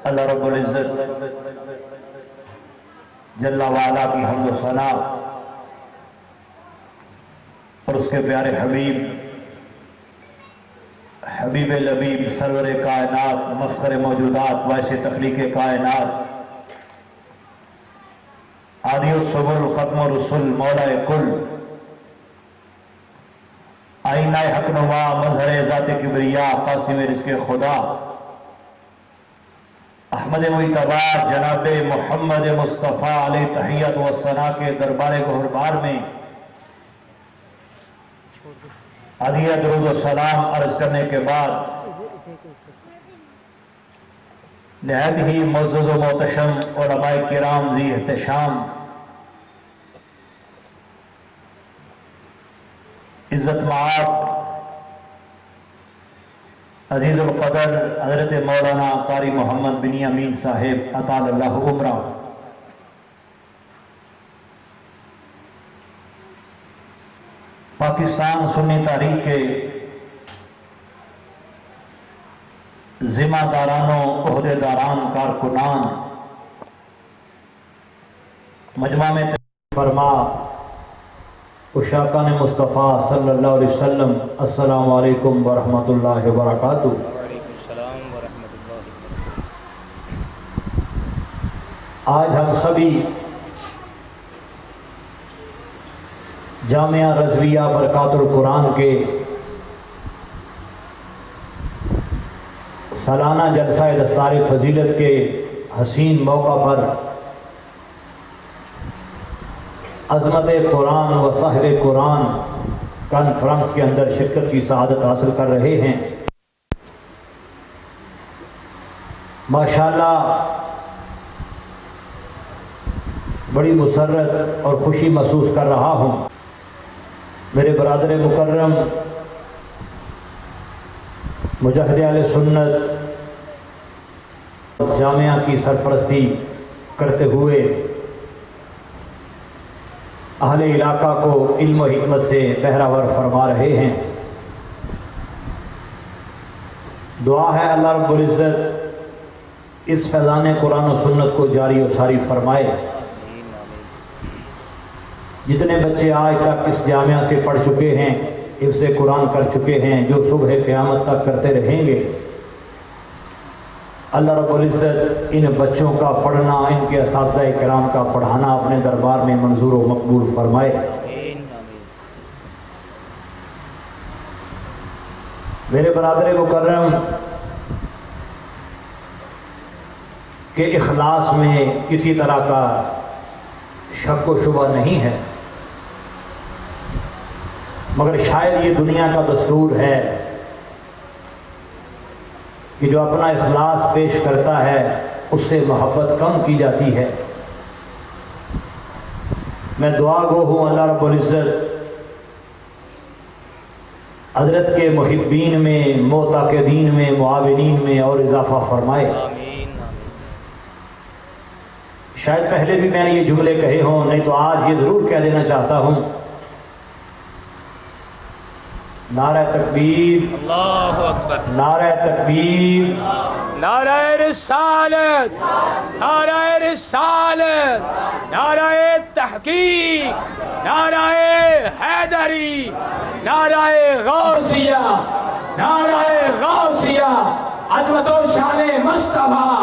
اللہ رب العزت جل وعلا کی حمد و ثنا اور اس کے پیارے حبیب لبیب سرور کائنات مفخر موجودات باعث تخلیق کائنات عادی الصبر ختم الرسل مولا کل آئینہ حق نما مظہر ذات کبریا قاسم رزق خدا احمد مجتبی جناب محمد مصطفیٰ علیہ تحیت و ثنا کے دربار گہربار میں عادیہ درود و سلام عرض کرنے کے بعد نہایت ہی معزز و محتشم علماء کرام ذی احتشام عزت مآب عزیز القدر حضرت مولانا قاری محمد بن امین صاحب اطال اللہ عمرہ، پاکستان سنی تحریک کے ذمہ دارانوں عہدے داران کارکنان مجمع میں تشریف فرما عشاقان مصطفیٰ صلی اللہ علیہ وسلم، السلام علیکم ورحمۃ اللہ وبرکاتہ۔ وعلیکم السلام ورحمۃ اللہ۔ آج ہم سبھی جامعہ رضویہ برکات القرآن کے سالانہ جلسہ دستار فضیلت کے حسین موقع پر عظمت قرآن و سحر قرآن کانفرنس کے اندر شرکت کی سعادت حاصل کر رہے ہیں۔ ماشاءاللہ بڑی مسرت اور خوشی محسوس کر رہا ہوں۔ میرے برادر مکرم مجاہد اہل سنت جامعہ کی سرپرستی کرتے ہوئے اہل علاقہ کو علم و حکمت سے بہرہ فرما رہے ہیں۔ دعا ہے اللہ رب العزت اس فیضان قرآن و سنت کو جاری و ساری فرمائے۔ جتنے بچے آج تک اس جامعہ سے پڑھ چکے ہیں، حفظ قرآن کر چکے ہیں، جو صبح قیامت تک کرتے رہیں گے، اللہ رب العزت ان بچوں کا پڑھنا، ان کے اساتذہ کرام کا پڑھانا اپنے دربار میں منظور و مقبول فرمائے۔ میرے برادر مکرم کے اخلاص میں کسی طرح کا شک و شبہ نہیں ہے، مگر شاید یہ دنیا کا دستور ہے کہ جو اپنا اخلاص پیش کرتا ہے اس سے محبت کم کی جاتی ہے۔ میں دعا گو ہوں اللہ رب العزت حضرت کے محبین میں، معتقدین میں، معاونین میں اور اضافہ فرمائے۔ شاید پہلے بھی میں نے یہ جملے کہے ہوں، نہیں تو آج یہ ضرور کہہ دینا چاہتا ہوں۔ نعرہ تکبیر، اللہ اکبر، نعرہ تکبیر، نعرہ رسالت، نعرہ رسالت، نعرہ تحقیق، نعرہ حیدری، نعرہ غوثیہ، نعرہ غوثیہ، عظمت و شان مصطفیٰ،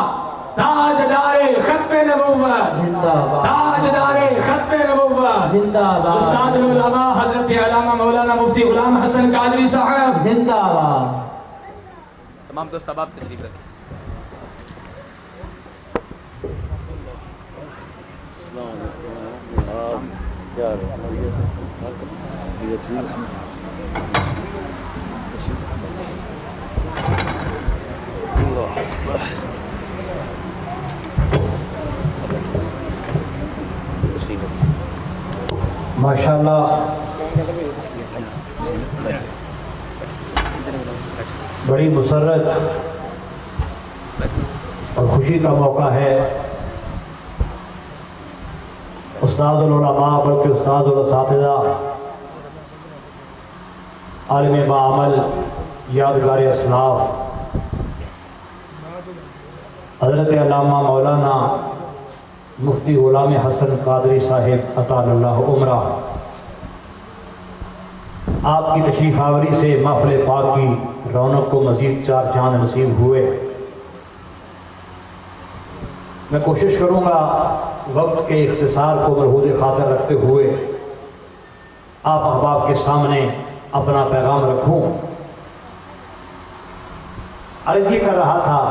تاجدار ختم نبوت، تاجدار ختم نبوت، استاد العلماء حضرت علامہ مولانا مفتی غلام حسن قادری صاحب زندہ باد۔ تمام دوست احباب تشریف رکھیں۔ ماشاءاللہ بڑی مسرت اور خوشی کا موقع ہے۔ استاد العلماء بلکہ استاد الاساتذہ، عالم بعمل، یادگار اسلاف، حضرت علامہ مولانا مفتی غلام حسن قادری صاحب اطال اللہ عمرہ، آپ کی تشریف آوری سے محفل پاک کی رونق کو مزید چار چاند نصیب ہوئے۔ میں کوشش کروں گا وقت کے اختصار کو مرحوظ خاطر رکھتے ہوئے آپ احباب کے سامنے اپنا پیغام رکھوں۔ عرض یہ کر رہا تھا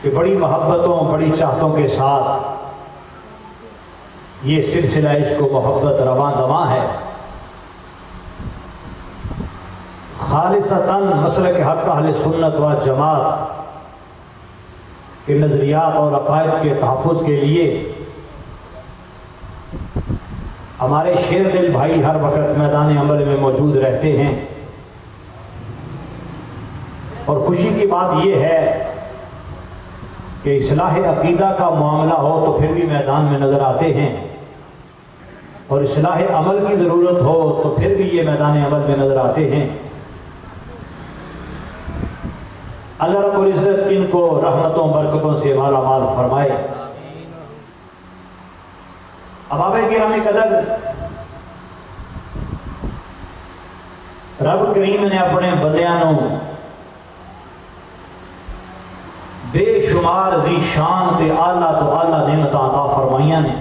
کہ بڑی محبتوں بڑی چاہتوں کے ساتھ یہ سلسلہ عشق و محبت رواں دواں ہے۔ خالصتاً مسلک حق اہل سنت و جماعت کے نظریات اور عقائد کے تحفظ کے لیے ہمارے شیر دل بھائی ہر وقت میدان عمل میں موجود رہتے ہیں، اور خوشی کی بات یہ ہے کہ اصلاح عقیدہ کا معاملہ ہو تو پھر بھی میدان میں نظر آتے ہیں، اور اصلاح عمل کی ضرورت ہو تو پھر بھی یہ میدان عمل میں نظر آتے ہیں۔ اللہ رب العزت ان کو رحمتوں برکتوں سے مالا مال فرمائے۔ احباب کرام قدر، رب کریم نے اپنے بندیاں بے شمار ذی شان تے اعلیٰ تو اعلیٰ نعمت عطا فرمائیاں نے۔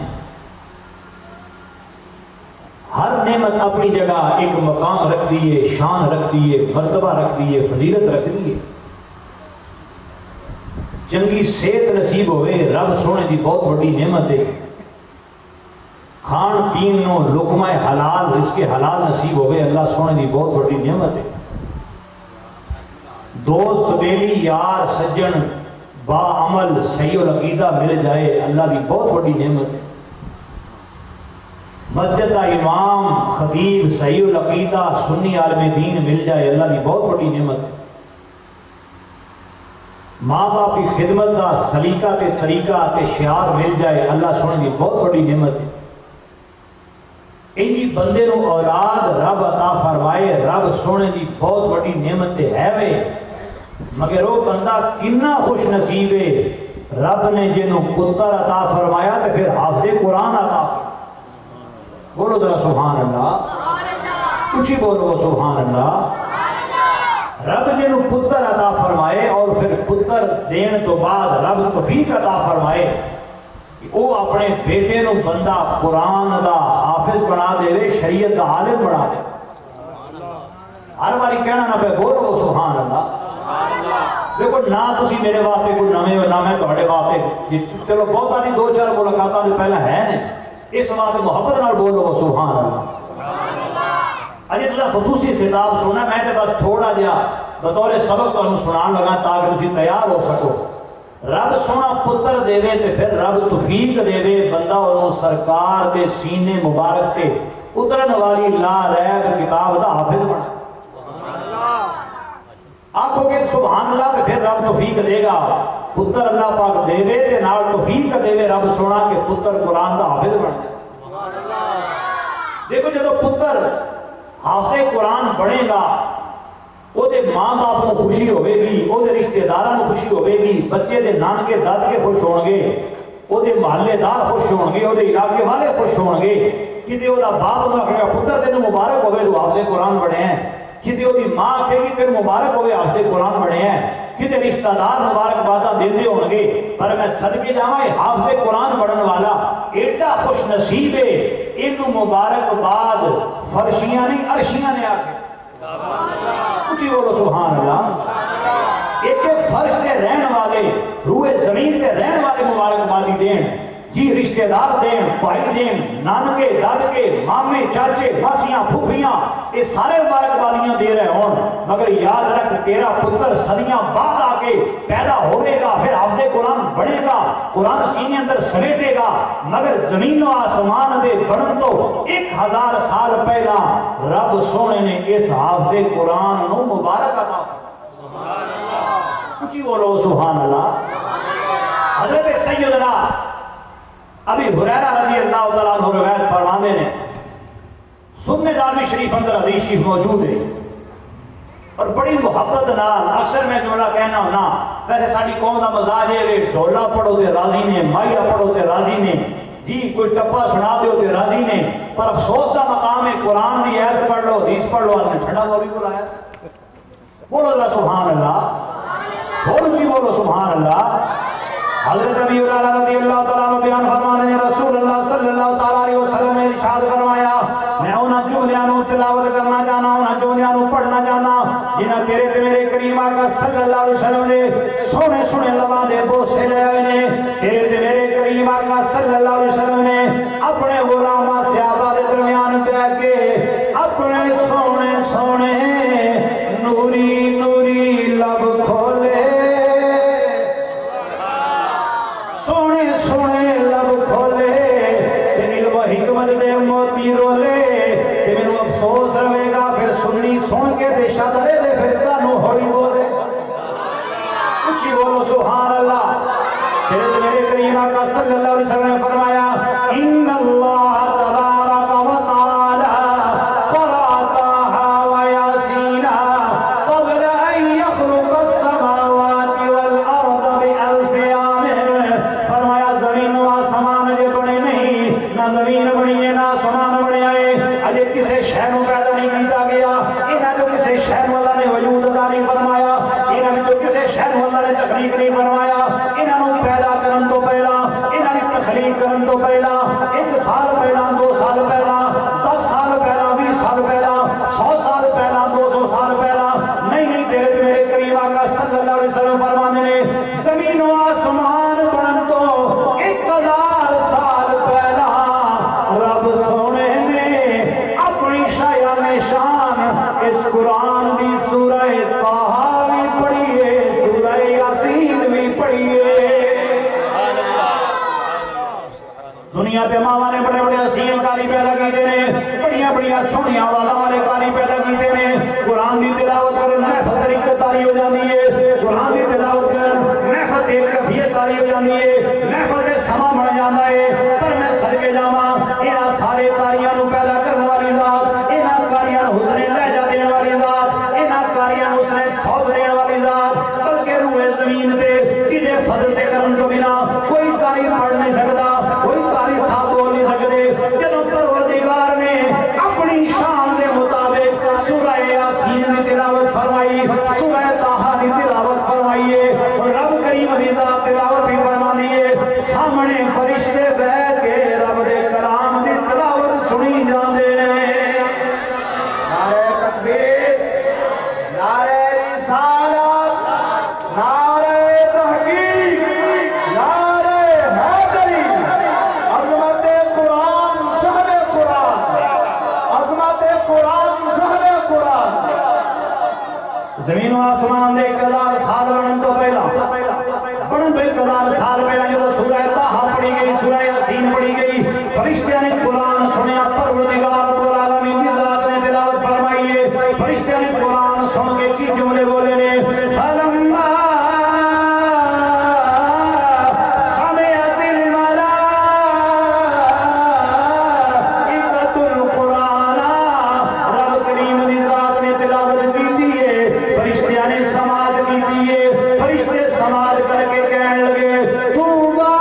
ہر نعمت اپنی جگہ ایک مقام رکھ دیے، شان رکھ دیے، مرتبہ رکھ دیے، فضیلت رکھ دیے۔ چنگی صحت نصیب ہوئے رب سونے دی بہت بڑی نعمت ہے۔ کھان پین نو لقمہ حلال رزق حلال نصیب ہوئے اللہ سونے دی بہت بڑی نعمت ہے۔ دوست بیلی یار سجن با عمل صحیح العقیدہ مل جائے اللہ دی بہت بڑی نعمت ہے۔ مسجد کا امام خطیب صحیح العقیدہ سنی عالم دین مل جائے اللہ دی بہت بڑی نعمت ہے۔ ماں باپ کی خدمت کا سلیقہ تے طریقہ تے شعار مل جائے اللہ سونے دی بہت بڑی نعمت ہے۔ انجی بندے نو اولاد رب عطا فرمائے رب سونے دی بہت بڑی نعمت ہے وے، مگر وہ بندہ کنا خوش نصیب ہے رب نے جنوں پتر عطا فرمایا تے پھر حافظ قرآن عطا فرمایا۔ بولو ذرا سبحان اللہ، اونچی بولو سبحان اللہ۔ رب جنوں پتر عطا فرمائے اور پھر پتر دین تو بعد رب توفیق عطا فرمائے کہ وہ اپنے بیٹے نو بندہ قرآن دا حافظ بنا دے، شریعت دا عالم بنا دے۔ ہر باری کہنا نہ پہ بولو سبحان اللہ۔ دیکھو نہ تسی میرے واسطے کوئی نویں ہو نہ میں تہاڈے واسطے، چلو بہت نہیں دو چار ملاقاتاں دے پہلا ہے نے، اس واسطے محبت نال بولو سبحان اللہ۔ اجے تسا خصوصی خطاب سننا، میں تے بس تھوڑا جہا بطور سبق تانوں سنان لگا تاکہ تسی تیار ہو سکو۔ رب سونا پتر دے تے پھر رب توفیق دے بندہ انہوں سرکار دے سینے مبارک تے اترن والی لا ریب کتاب دا حافظ بنا۔ آنکھوں کے سبحان اللہ تے پھر رب توفیق دے گا، پتر اللہ پاک دے تے نال توفیق دے رب سونا کہ پتر قرآن دا حافظ بنا۔ دیکھو جدو پتر حافظ قرآن بنے گا وہ دے ماں باپ کو خوشی ہوئے گی، وہ دے رشتہ داراں کو خوشی ہوئے گی، بچے دے نانکے دادکے خوش ہون گے، وہ دے محلے دار خوش ہون گے، وہ دے علاقے والے خوش ہون گے۔ کتے وہ دا باپ نہ کہے گا پتر تینوں مبارک ہوئے تو حافظ قرآن بنے ہیں، کتے وہ دی ماں کہے گی تینوں مبارک ہوئے حافظ قرآن بنے ہیں، کتے رشتہ دار مبارک باتاں دیندے ہون گے۔ پر میں صدقے جاواں حافظ قرآن بنن والا ایڈا خوش نصیب ہے، اینوں مبارک بعد فرشیاں نہیں عرشیاں نے آکے اچھی بولو سبحان اللہ۔ ایک فرش کے رہن والے روئے زمین کے رہن والے مبارکبادی دین، جی رشتہ دار دین، بھائی دین، نانکے دادکے مامے چاچے ماسیاں پھوپھیاں یہ سارے مبارکبادیاں دے رہے ہون، مگر یاد رکھ تیرا پتر صدیاں بعد آ کے پیدا ہوئے گا، پھر حافظ قرآن بڑھے گا، قرآن سینے اندر سمیٹے گا، مگر زمین و آسمان دے بڑھن تو 1000 سال پہلا رب سونے نے اس حافظ قرآن نو مبارک عطا کچھ بولو سبحان اللہ۔ حضرت سیدنا ابی ہریرہ رضی اللہ تعالیٰ عنہ روایت فرماندے نے، سنن دارمی شریف اندر حدیث شریف موجود ہے، اور بڑی محبت نال اکثر میں جملہ کہنا ہونا ویسے ساری قوم کا مزاج ہے کہ ڈھولا پڑھو تے راضی نے، مائیا پڑھو تے راضی نے، جی کوئی ٹپا سنا دو تے راضی نے، پر افسوس کا مقام ہے قرآن کی آیت پڑھ لو، حدیث پڑھ لو، آپ نے ٹھنڈا مولوی کو لایا۔ بولو ذرا سبحان اللہ، بولو جی بولو سبحان اللہ۔ حضرت ابی ہریرہ رضی اللہ تعالیٰ عنہ بیان فرماتے ہیں رسول اللہ صلی اللہ تعالیٰ علیہ وسلم نے ارشاد فرمایا میں انہاں جملیاں نو تلاوت کرنا چاہنا، انہاں جملیاں نو پڑھنا چاہنا جنہاں تیرے تے میرے کریم آقا صلی اللہ علیہ وسلم نے سونے سونے لباں دے بوسے لے آئے نے، تیرے تے میرے کریم آقا صلی اللہ علیہ وسلم نے اپنے غلاماں صحابہ دے درمیان بیٹھ کے اپنے سونے سونے نوری نوری لب کھولے، سونے سونے لب کھولے تے علم و حکمت دے موتی رولے تے میرے افسوس رہے گا پھر سنی سن کے تے شادرے دے پھر کانو ہوڑی بولے۔ اچھی بولو سبحان اللہ۔ پھر میرے کریم آقا صلی اللہ علیہ وسلم نے فرمایا ان اللہ تبارک و تعالی قرأ طٰہٰ و یاسین قبل ان یخلق السماوات والارض بألف عام۔ فرمایا زمین و آسمان اجے بنے نہیں، نہ زمین بنی ہے نہ آسمان بنے آئے، اجے کسے شے نو پیدا نہیں کیتا گیا، انہاں جو کسے شے نو اللہ نے وجود عطا نہیں فرمایا، انہاں جو کسے شے نو اللہ نے تخلیق نہیں فرمایا، انہاں نو پیدا کرن تو پہلا، انہاں دی تخلیق کرن تو پہلا 1 سال پہلا، 2 سال پہلا، 10 سال پہلا، 20 سال پہلا، 100 سال پہلا، 200 سال پہلا نہیں تیرے تے میرے کریم آقا صلی اللہ علیہ وسلم فرماتے ہیں زمین و آسمان بنن تو 1000 سال پہلا رب سونے نے اپنی شایان شان اس قرآن دی سورہ طٰہٰ بھی پڑھیے، سورہ یاسین بھی پڑھیے۔ دنیا تے ماواں نے بڑے بڑے حسین کاری پیدا کیتے نے، بڑیاں بڑیاں سونیاں آوازاں والے کاری پیدا کیتے نے، قرآن دی تلاوت کرن محفل طریقت تاری ہو جاندی ہے، قرآن دی تلاوت کرن محفل ایک کیفیت تاری ہو جاندی ہے، محفل دے سما بن جاندا ہے، پر میں صدقے جاواں انہاں سارے کاریاں نو پیدا کرن والی ذات، انہاں کاریاں نو حسن لہجہ دین والی ذات، انہاں کاریاں نو حسن صوت دین والی ذات، بلکہ روئے زمین تے کدے فضل تے کرم تو بنا کوئی کاری پڑھ نہیں سکتا، کوئی کاری صاحب بول نہیں سکتے۔ جنہوں پروردگار نے اپنی شان دے مطابق سورہ یاسین دی تلاوت فرمائی، سورہ طٰہٰ دی تلاوت فرمائی ہے، اور رب کریم دی ذات تلاوت بھی فرما دیئے، سامنے فرشتے بیٹھ کے رب دے کلام دی تلاوت سنی جاندے نے۔ نعرہ تکبیر، نعرہ رسالت، نعرہ تحقیق، نعرہ حیدری، عظمت قرآن صاحب قرآن، عظمت قرآن صاحب قرآن۔ زمین و آسمان دے 1000 سال بنن تو پہلا، بنن تو 1000 سال پہلا جو سورہ طٰہٰ پڑھی گئی، سورہ یاسین پڑھی گئی، فرشتیاں نے قرآن سنیا، پروردگار رب العالمین کی ذات نے تلاوت فرمائی ہے، فرشتیاں نے قرآن سن کے کی جملے بولے نے فلما سمعت الملائکۃ القرآن، رب کریم دی ذات نے تلاوت کی ہے، فرشتیاں نے سماعت کی ہے، فرشتے سماعت کر کے کہنے لگے طوبیٰ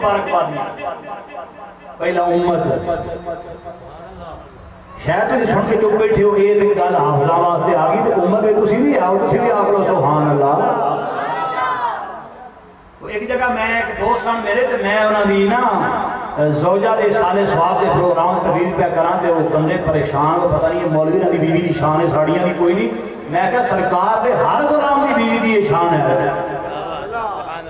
مبارکبادیاں پہلا امت شاید تھی سن کے چپ بیٹھے ہو یہ گل حافظاں واسطے آ گئی تو امت میں تسی بھی آؤ تسی بھی آکھ لو سبحان اللہ ایک جگہ میں ایک دوست سن میرے تے میں انہاں دی نا زوجہ دے سالے سواب دے پروگرام تقریر پہ کراں تے وہ بندے پریشان کو پتہ نہیں یہ مولوی دی بیوی دی شان ہے ساڑیاں دی کوئی نہیں میں کہا سرکار دے ہر غلام دی بیوی دی یہ شان ہے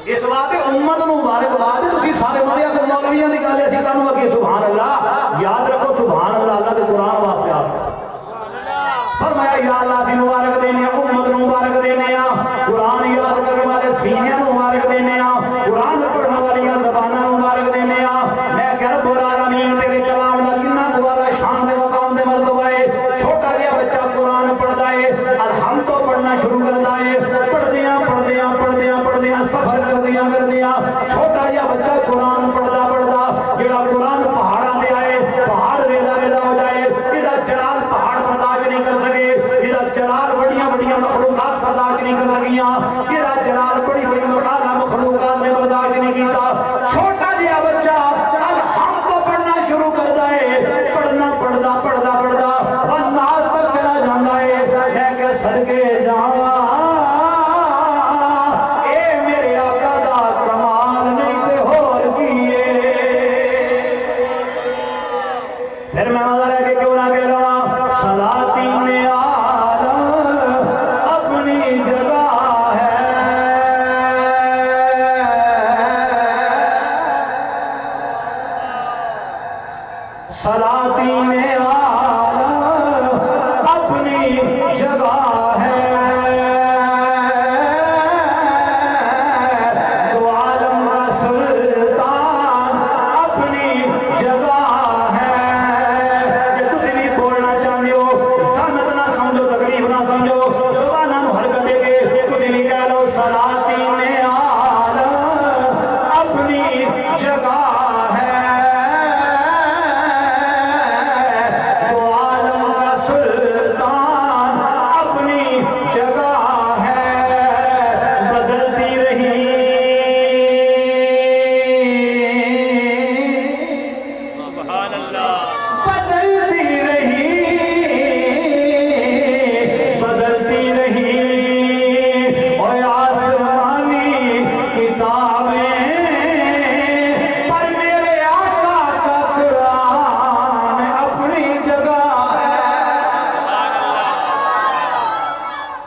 اس واسطے امت نو مبارکباد تسی سارے مدیا کو مولویاں دی گل اسی کانوں کہ سبحان اللہ یاد رکھو سبحان اللہ اللہ دے قرآن واسطے آپ فرمایا یا اللہ سی مبارک دینے امت نو مبارک دینے قرآن یاد کرنے والے سینے نو مبارک دینے قرآن پڑھنے والی زبانہ مبارک دینے میں کہ رب العالمین تیرے کلام دا کتنا والا شان دے مقام دے مرتبہ ہے چھوٹا جہا بچہ قرآن پڑھدا ہے الحمد تو پڑھنا شروع کردا ہے پڑھدیاں سفر کردیاں چھوٹا جہا بچہ قرآن پڑھدا جڑا قرآن پہاڑاں دے آئے پہاڑ ریزا ہو جائے جہاں جلال پہاڑ برداشت نہیں کر سکے جہاں جلال بڑیاں مخلوقات برداشت نہیں کر سکیاں جہاں جلال بڑی مخلوقات نے برداشت نہیں کیتا چھوٹا جہا بچہ الحمد تو پڑھنا شروع کردا ہے پڑھدا والناس تک چلا جاندا ہے میں کہ صدقے جاواں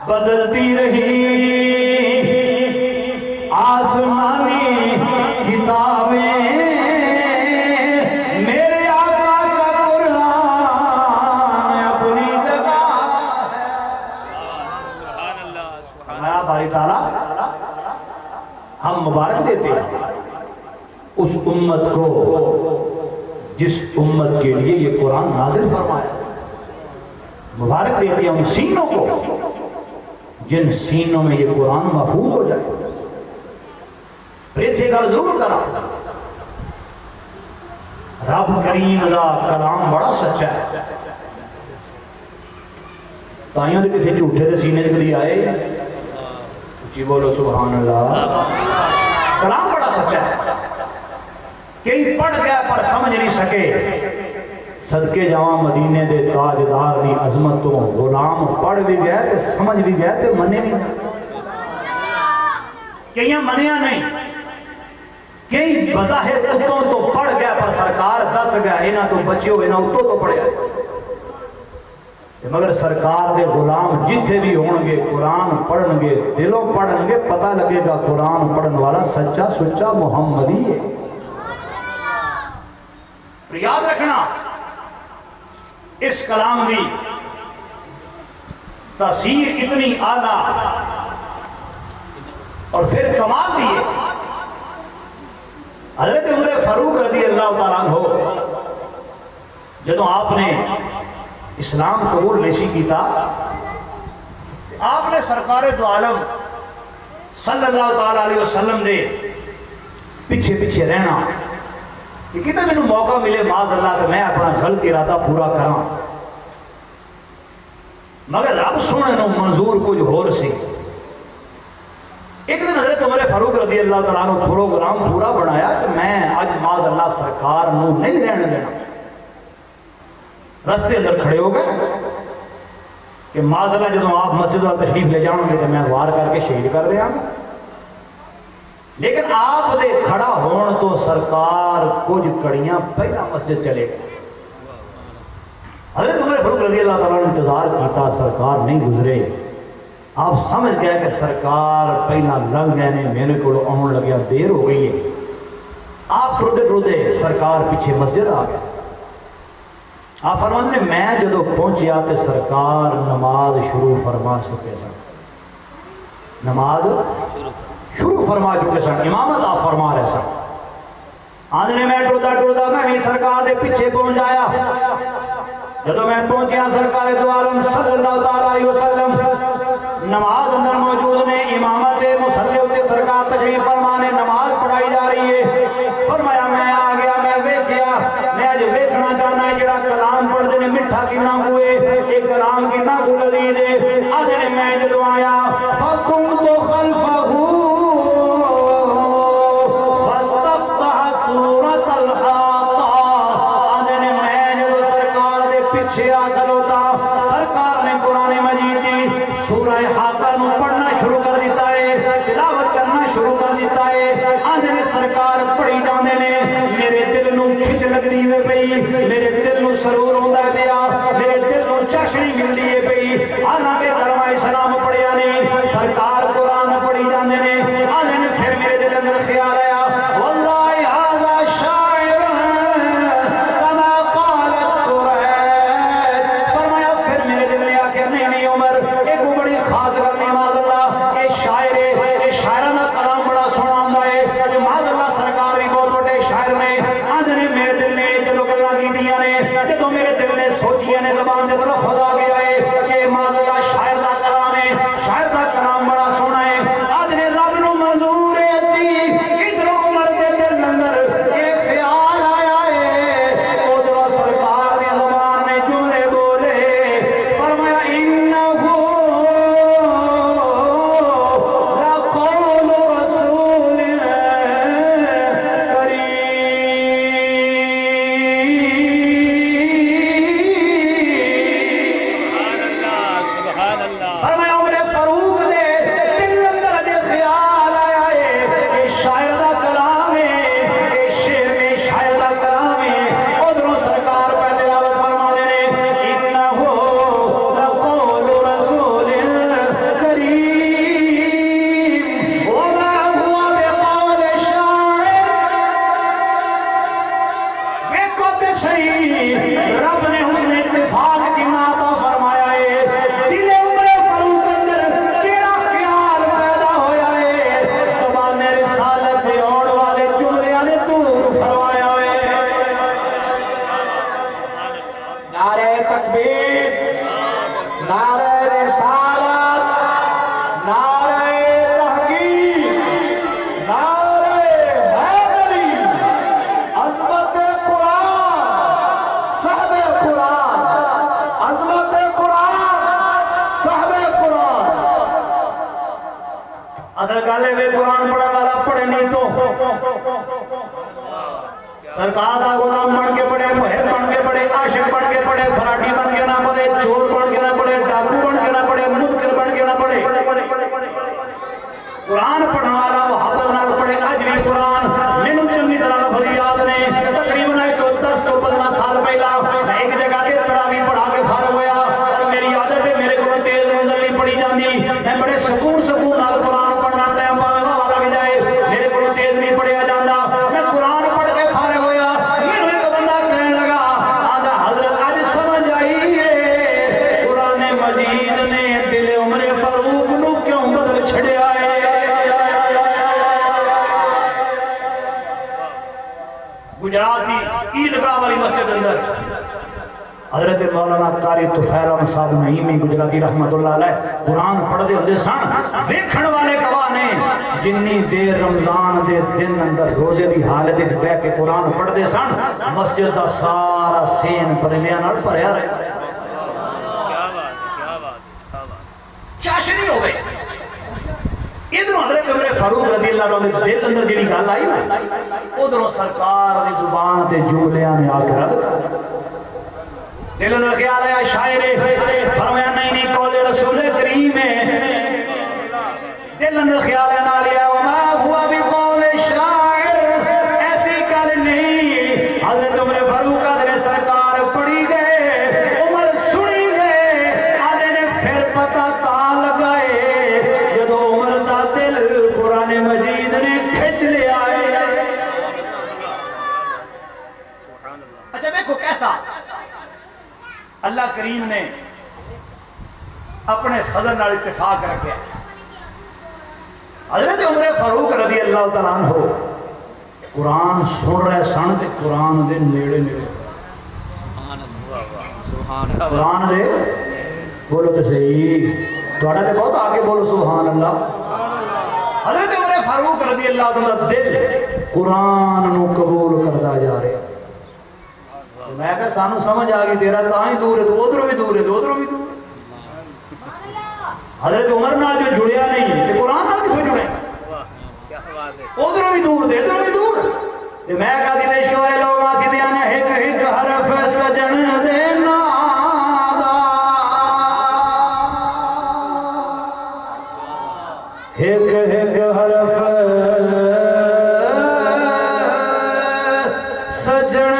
بدلتی رہی آسمانی کتابیں میرے آقا کا قرآن اپنی جگہ ہے باری تعالیٰ ہم مبارک دیتے ہیں اس امت کو جس امت کے لیے یہ قرآن نازل فرمایا مبارک دیتے ہیں ان سینوں کو جن سینوں میں یہ قرآن محفوظ ہو جائے پریتھے گل ضرور کرا رب کریم دا کلام بڑا سچا ہے تائیوں دے کسی جھوٹے دے سینے دے کدی آئے جی بولو سبحان اللہ کلام بڑا سچا ہے کئی پڑھ گیا پر سمجھ نہیں سکے صدقے جاواں مدینے دے تاجدار دی عظمت تو غلام پڑھ بھی گیا تے سمجھ بھی گیا تے منے بھی کئی منیا نہیں کئی بظاہر اتوں تو پڑھ گیا پر سرکار دس گیا اینا تو بچے ہوئے نا اتوں تو پڑھ گیا مگر سرکار دے غلام جتھے بھی ہون گے قرآن پڑھن گے دلوں پڑھن گے پتہ لگے گا قرآن پڑھن والا سچا سچا محمدی ہے یاد رکھنا اس کلام دی تاثیر اتنی اعلیٰ اور پھر کمال دی ہے حضرت عمر فاروق رضی اللہ تعالیٰ عنہ جدوں آپ نے اسلام قبول نیشی کی تھا آپ نے سرکار دو عالم صلی اللہ تعالیٰ علیہ وسلم دے پیچھے پیچھے رہنا کہ کتنا میں موقع ملے معاذ اللہ کہ میں اپنا غلط ارادہ پورا کراں مگر رب سونے نو منظور کچھ ہور سی ایک دن حضرت عمر فاروق رضی اللہ تعالیٰ عنہ پروگرام پورا بنایا کہ میں اج معاذ اللہ سرکار نو نہیں رہنے دینا، رستے اندر کھڑے ہو گئے کہ معاذ اللہ جدوں آپ مسجد وال تشریف لے جاؤں گے تو میں وار کر کے شہید کر دیاں گا، لیکن آپ دے کھڑا ہون تو سرکار کچھ کڑیاں پہلا مسجد چلے گئے۔ حضرت عمر فاروق رضی اللہ تعالیٰ نے انتظار کیتا، سرکار نہیں گزرے، آپ سمجھ گئے کہ سرکار پہلا لنگ گئے نے، میرے کو آن لگیا دیر ہو گئی ہے، آپ ٹردے ٹردے سرکار پیچھے مسجد آ گئے۔ آپ فرماتے ہیں میں جدو پہنچیا تو سرکار نماز شروع فرما چکے سن، نماز شروع فرما چکے سن، امامت آپ فرما رہے سن۔ آدھنے میں ٹردہ ٹردہ میں بھی سرکار دے پیچھے پہنچ آیا، جدو میں پہنچیا سرکار دو عالم صلی اللہ علیہ وسلم نماز اندر موجود نے، امامت مصلی ہوتے سرکار تشریف فرمانے، نماز پڑھائی جا رہی ہے۔ فرمایا میں آ گیا، میں ویکھیا، میں اج ویکھنا چاہنا ہے جڑا کلام پڑھتے نے میٹھا کنا ہوئے، ایک کلام کنا کو لذیذ ہے۔ آدھے میں جدو آیا فَكُنْتُ خَلْفَهُ فَاسْتَفْتَحَ سُورَةَ الْحَاقَّةِ، آدھے میں جدو سرکار دے پیچھے آ کھلوتا، سرکار نے قرآن مجید دی سورہ حاقہ نو پڑھنا شروع کر دیتا ہے، تلاوت کرنا شروع کر دیتا ہے۔ آدھے نے سرکار پڑھی جاندے نے، میرے دل نو کھچ لگ دی ہوئے پئی، میرے دل نو سرور ہوندا پیا، میرے دل نو چاشنی ملدی ہے پئی، حالانکہ کلمہ اسلام پڑھیا نہیں، سرکار قرآن پڑھی جاندے نے۔ آدھے نے پھر میرے دل اندر خیال آیا واللہ ھذا شاعر کما قالت قریش، فرمایا پھر میرے دل نے آکھیا نہیں نہیں عمر ایک بڑی خاص کرنی معاذ اللہ، اے شاعر ہے، اے شاعرانہ کلام بڑا سونا ہوندا ہے، جو معاذ اللہ سرکار بھی بہت بڑے شاعر نے۔ آدھے نے میرے دل نے جدو گلاں کیتیاں نے، جدو میرے دل نے سوچیاں نے، زبان دے تلفظ آ گیا ہے کہ معاذ اللہ شاعر دا کلام ہے، شاعر دا کلام بڑا سونا ہے۔ آدھے نے رب نو منظور ہے سی، ادھر عمر دے دل اندر یہ خیال آیا ہے، ادھر سرکار دی زبان نے جملے بولے، فرمایا انہ لقول رسول سبحان اللہ۔ فرمایا عمر فاروق دے دل اندر اج خیال آیا ہے، اے شاعر دا کلام ہے، اے شعر میں شاعر دا کلام ہے۔ ادھروں سرکار پہ تلاوت فرما دے نے انہ لقول رسول کریم وما هو بقول شاعر۔ ویکھو تے صحیح رب نے حسن اتفاق کی عطا فرمایا ہے، دل عمر فاروق اندر کیڑا خیال پیدا ہویا ہے، زبان رسالت دے آن والے جملیاں نے دور فرمایا ہے۔ نعرہ تکبیر، نعرہ رسالت، نعرہ تحقیق، نعرہ حیدری، عظمت قرآن، صاحب قرآن، عظمت قرآن، صاحب قرآن۔ اصل گل ہے قرآن پڑھنے والا پڑھے نہیں تو سرکار دا غلام بن کے پڑھے، محب بن کے پڑھے، عاشق بن کے پڑھے، فراڈی بن کے نہ پڑھے، چور بن کے نہ پڑھے، ڈاکو بن کے نہ پڑھے، منکر بن کے نہ پڑھے۔ قرآن پڑھنے والا محبت نال پڑھے۔ اج بھی قرآن مینوں چنگی طرح لفظ یاد نے، تقریباً 10 تو 15 سال پہلا ایک جگہ تے تراویح پڑھا کے فارغ ہویا، میری عادت ہے میرے کو تیز منزل نہیں پڑھی جاندی، میں بڑے سکون نال قرآن پڑھنا، ٹائم پاوے والا بھی جائے، میرے کو تیز نہیں پڑھیا جاندا۔ میں قرآن پڑھ کے فارغ ہویا، مینوں ایک بندہ کہنے لگا آدھا حضرت اج سمجھ آئی ہے قرآن مجید نے دل عمر فاروق نو کیوں بدل چھڑیا ہے۔ گجرات دی عیدگاہ والی مسجد اندر حضرت مولانا قاری طفیل احمد صاحب نعیمی گجراتی رحمت اللہ علیہ قرآن پڑھ دے ہوندے سن، ویکھن والے گواہ نے جنی دیر رمضان دے دن اندر روزے دی حالت وچ بیٹھ کے قرآن پڑھ دے سن، مسجد دا سارا سین پرندیاں نال بھریا رہے۔ چاشنی ہو گئی۔ ادھر حضرت عمر فاروق رضی رضی اللہ تعالیٰ دے دل اندر جڑی گل آئی نا ادھروں سرکار دی زبان تے جملیاں نے آ کے رد کر دل اندر خیال آیا شاعر فرمایا نہیں قول رسول کریم ہے دل اندر خیال ہے نہ لیا وما ہوا بقول شاعر ایسی گل نہیں حضرت عمر فاروق نے سرکار پڑھی گئے عمر سنی گئے آدھے نے پھر پتہ تاں لگائے جدو عمر دا دل قرآن مجید نے کھچ لیا ہے اچھا دیکھو کیسا اللہ کریم نے اپنے فضل نال اتفاق رکھے حضرت عمر فاروق رضی اللہ تعالیٰ عنہ قرآن سن رہے سن تے قرآن دے نیڑے نیڑے قرآن دے بولو تو صحیح تھوڑا تے بہت آگے بولو سبحان اللہ حضرت عمر فاروق رضی اللہ تعالیٰ دل قرآن نو قبول کردا جا رہے میں کہا سانو سمجھ آگئی تیرا تاں ہی دور ہے تو ادھروں بھی دور ہے تو ادھروں بھی دور حضرت عمر نال جو جڑیا نہیں تے قرآن نال کتھوں جڑے ادھروں بھی دور دے ادھروں بھی دور تے میں کہا دی عشق والے لوگ آسی دیاں نے ایک ایک حرف سجن دے نام دا ایک ایک حرف سجن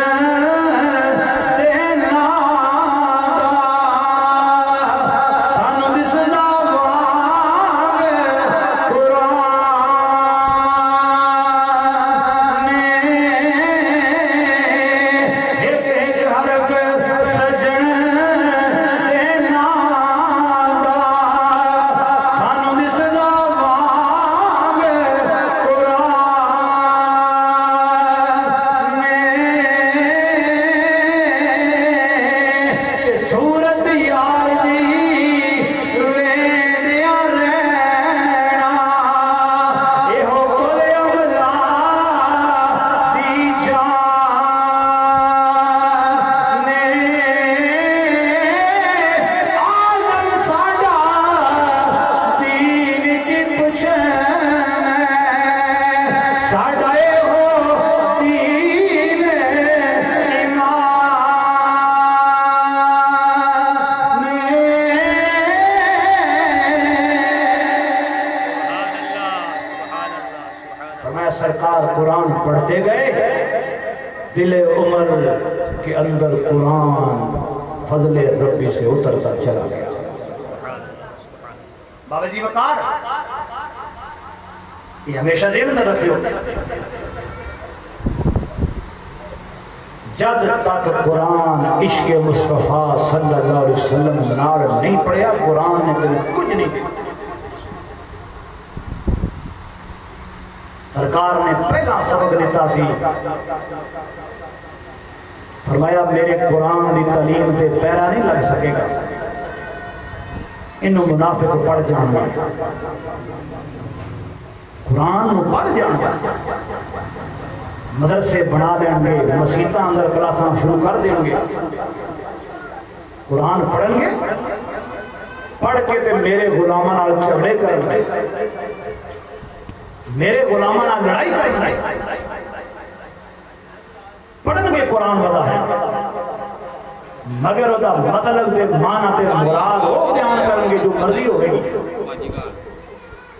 سرکار قرآن پڑھتے گئے دل عمر کے اندر قرآن فضل ربی سے اترتا چلا گیا بابا جی وقار یہ ہمیشہ ذہن میں رکھو جب تک قرآن عشق مصطفیٰ صلی اللہ علیہ وسلم نار نہیں پڑھیا قرآن نے دل کچھ نہیں دیا سرکار نے پہلا سبق دیتا سی فرمایا میرے قرآن دی تعلیم تے پیرا نہیں لگ سکے گا انہوں منافق پڑھ جان گا قرآن نو پڑھ جان گا مدرسے بنا دیں گے مسیطہ اندر کلاساں شروع کر دیں گے قرآن پڑھیں گے پڑھ کے تے میرے غلامہ نال جھگڑے کریں گے میرے غلامہ نال لڑائی کریں گے پڑھن گے قرآن وضع ہے مگر دا مطلب دے معنی تے مراد وہ بیان کریں گے جو مرضی ہوگی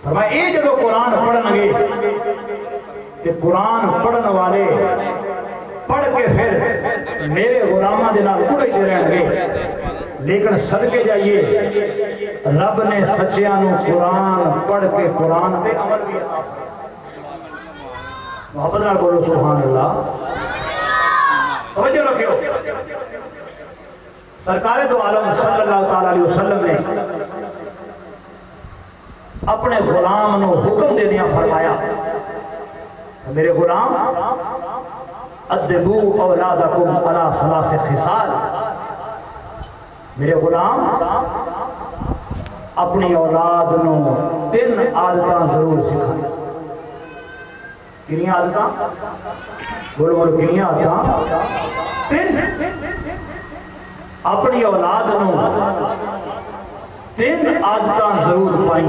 فرمایا یہ جدو قرآن پڑھن گے کہ قرآن پڑھن والے پڑھ کے پھر میرے غلامہ دے نال اڑتے رہیں گے لیکن صدقے جائیے رب نے سچیانوں قرآن پڑھ کے قرآن تے عمل بھی عطا محبت نال بولو سبحان اللہ توجہ رکھو سرکار دو عالم صلی اللہ علیہ وسلم نے اپنے غلام نو حکم دے دیا فرمایا میرے غلام ادبو اولادکم علی ثلاث خصال میرے غلام اپنی اولاد نو 3 عادتاں ضرور سکھائیں کنیاں عادتاں بولو بولو کنیاں عادتاں 3 اپنی اولاد نو 3 عادتاں ضرور پائیں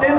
3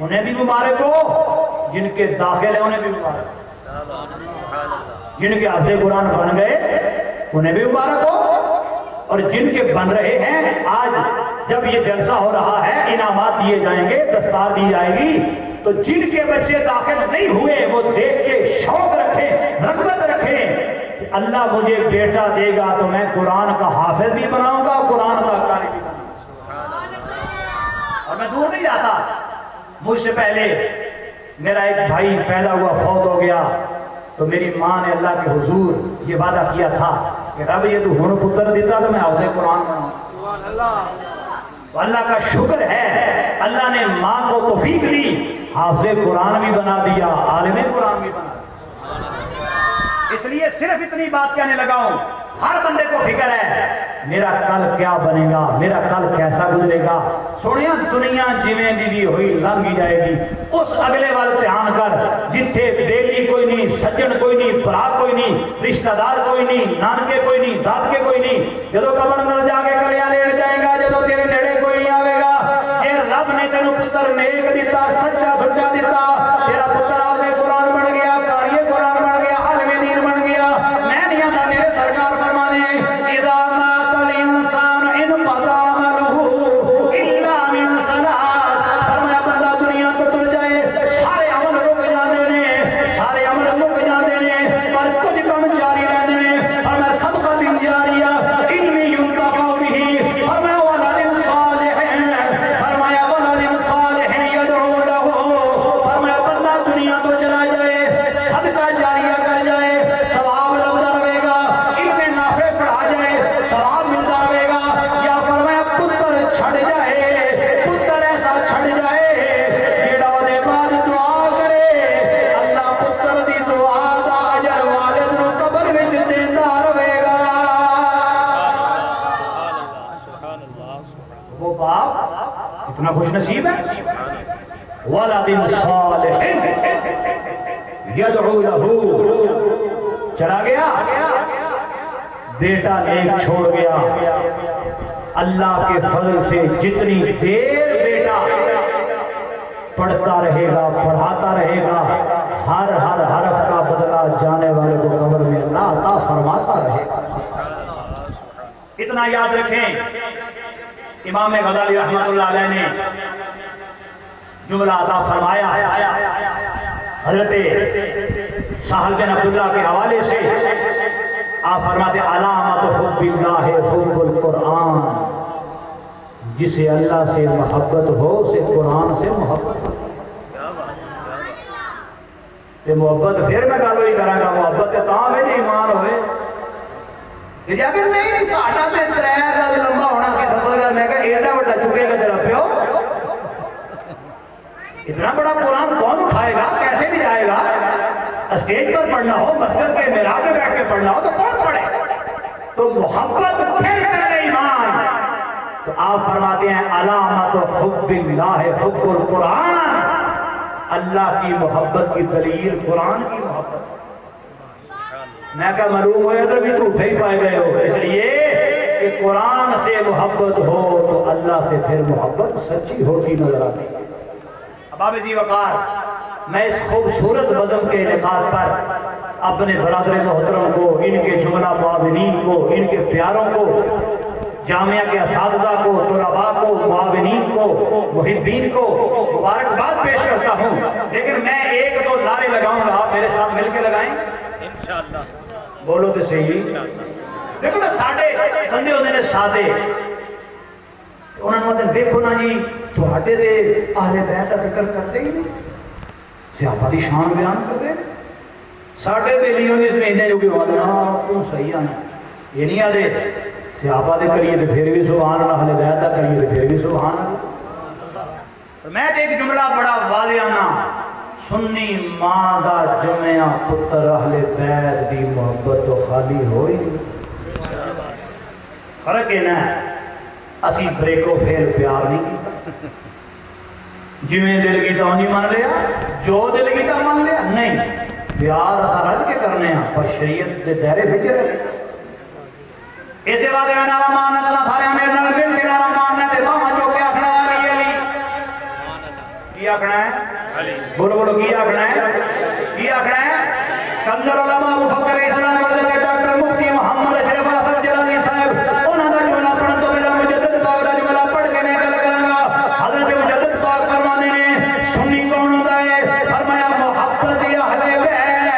انہیں بھی مبارک ہو، جن کے داخل ہیں انہیں بھی مبارک ہو، جن کے حافظ قرآن بن گئے انہیں بھی مبارک ہو، اور جن کے بن رہے ہیں آج جب یہ جلسہ ہو رہا ہے انعامات دیے جائیں گے، دستار دی جائے گی، تو جن کے بچے داخل نہیں ہوئے وہ دیکھ کے شوق رکھیں، رغبت رکھیں کہ اللہ مجھے بیٹا دے گا تو میں قرآن کا حافظ بھی بناؤں گا، قرآن کا قاری بھی بناؤں گا۔ اور میں دور نہیں جاتا، مجھ سے پہلے میرا ایک بھائی پیدا ہوا فوت ہو گیا تو میری ماں نے اللہ کے حضور یہ وعدہ کیا تھا کہ رب یہ تو ہن پتر دیتا تو میں حافظ قرآن بناؤں۔ تو اللہ کا شکر ہے اللہ نے ماں کو توفیق دی، حافظ قرآن بھی بنا دیا، عالم قرآن بھی بنا دیا۔ اس لیے صرف اتنی بات کہنے لگا ہوں، ہر بندے کو فکر ہے میرا کل کیا بنے گا، میرا کل کیسا گزرے گا۔ سوڑیاں دنیا جویں دی بھی ہوئی لنگ ہی جائے گی، اس اگلے وال دھیان کر جتھے بیلی کوئی نہیں، سجن کوئی نہیں، بھرا کوئی نہیں، رشتہ دار کوئی نہیں، نانکے کوئی نہیں، دادکے کوئی نہیں، جدو قبر اندر جا کے کلیاں لیٹ جائے گا، جدو تیرے نیڑے کوئی نہیں آوے گا، یہ رب نے تینوں پتر نیک دیتا، سچا سچا دیتا، تیرا پتر حافظ قرآن بن گیا، قاری قرآن بن گیا، عالم دین بن گیا۔ میں نہیں آتا، میرے سرکار فرمانے اذا مات الانسان انقضى عمله الا من ثلاث، فرمایا بندہ دنیا تو ٹر جائے سارے عمل رک جاندے نے، سارے عمل رک جاندے نے، پر کچھ کم جاری رہندے نے۔ فرمایا صدقہ جاریہ، علم ينتفع به، فرمایا ولد صالح، فرمایا ولد صالح يدعو له، فرمایا بندہ دنیا تو چلا جائے، صدقہ جاریہ کر جائے، ثواب لبدا رہے گا، علم نافع پڑھا جائے، ثواب ملتا رہے گا، یا فرمایا پتر چھڑ جائے، پتر ایسا چھڑ جائے جیڑا دے بعد دعا کرے، اللہ پتر دی دعا دا اجر والد نو قبر وچ دیندا رہے گا۔ وہ باپ اتنا خوش نصیب ہے، ولد صالح یدعو له، چلا گیا بیٹا نیک چھوڑ گیا، اللہ کے فضل سے جتنی دیر بیٹا پڑھتا رہے گا، پڑھاتا رہے گا، ہر حرف کا بدلہ جانے والے کو قبر میں اللہ عطا فرماتا رہے گا۔ اتنا یاد رکھیں، امام غزالی رحمۃ اللہ علیہ نے جملہ عطا فرمایا حضرت سہل بن عبداللہ کے حوالے سے، آپ فرماتے علامت حب اللہ حب القرآن، جسے اللہ سے محبت ہو اسے قرآن سے محبت ہو۔ تے محبت پھر میں گل ہوئی کراں گا، محبت تاں میری ایمان ہوئے کہ جا کے نہیں ساڈا تے 3 گز لمبا ہونا کی سفر کر، میں کہا ایڈا بڑا چکے گا تیرا پیو، اتنا بڑا قرآن کون اٹھائے گا، کیسے نہیں جائے گا؟ اسٹیج پر پڑھنا ہو، مسجد کے محراب میں بیٹھ کے پڑھنا ہو تو کون پڑھے؟ تو محبت پھر پہلے ایمان۔ تو آپ فرماتے ہیں علامت حب اللہ حب القرآن، اللہ کی محبت کی دلیل قرآن کی محبت۔ میں کہا معلوم ہویا تو بھی جھوٹے ہی پائے گئے ہو، اس لیے کہ قرآن سے محبت ہو تو اللہ سے پھر محبت سچی ہوتی نظر آتی ہے۔ اباب ذی وقار، میں اس خوبصورت بزم کے انعقاد پر اپنے برادر محترم کو، ان کے جملہ معاونین کو، ان کے پیاروں کو، جامعہ کے اساتذہ کو، طلباء کو، معاونین کو، محبین کو مبارکباد پیش کرتا ہوں، لیکن میں 1-2 نعرے لگاؤں گا، آپ میرے ساتھ مل کے لگائیں انشاءاللہ، بولو تو صحیح۔ دیکھو نا ساڑھے بندے ہونے نے سادے، انہوں نے مطلب دیکھو نا جی تھوڑے دے اہل بیت کا ذکر کرتے ہی نہیں، صحابہ دی شان بیان کرتے، ساڑھے بیلیوں نے اس مہینے جو کہ اللہ تو صحیح آنا، یہ نہیں آدھے صحابہ دے کریے تو پھر بھی سبحان اللہ، اہل بیت کا کریے تو پھر بھی سبحان اللہ۔ میں ایک جملہ بڑا واضح آنا، سنی ماں دا جمعہ پتر اہل بیت دی محبت تو خالی ہوئی نہیں۔ فرق ہے نا، اسی بریکو پھر پیار نہیں کیتا، جویں دل کی تو نہیں مان لیا، جو دل کی تو مان لیا نہیں، پیار اسا رج کے کرنے ہیں پر شریعت دے دائرے وچ رہے۔ اسے بات میں نام مان اللہ تھارے میرے نال مل کے نام ماننا تے ماما جو کے آکھنا والی علی کی آخنا ہے علی بولو بولو کی آخنا ہے کی آخنا ہے کندر علماء مفکر اسلام حضرت ڈاکٹر مفتی محمد اشرف احسن جلالی صاحب انہاں دا جملہ پڑھن تو پہلا مجدد پاک دا جملہ پڑھ کے میں گل کراں گا حضرت مجدد پاک فرماندے نے سنی کون ہوندا ہے فرمایا محبت اہل بیت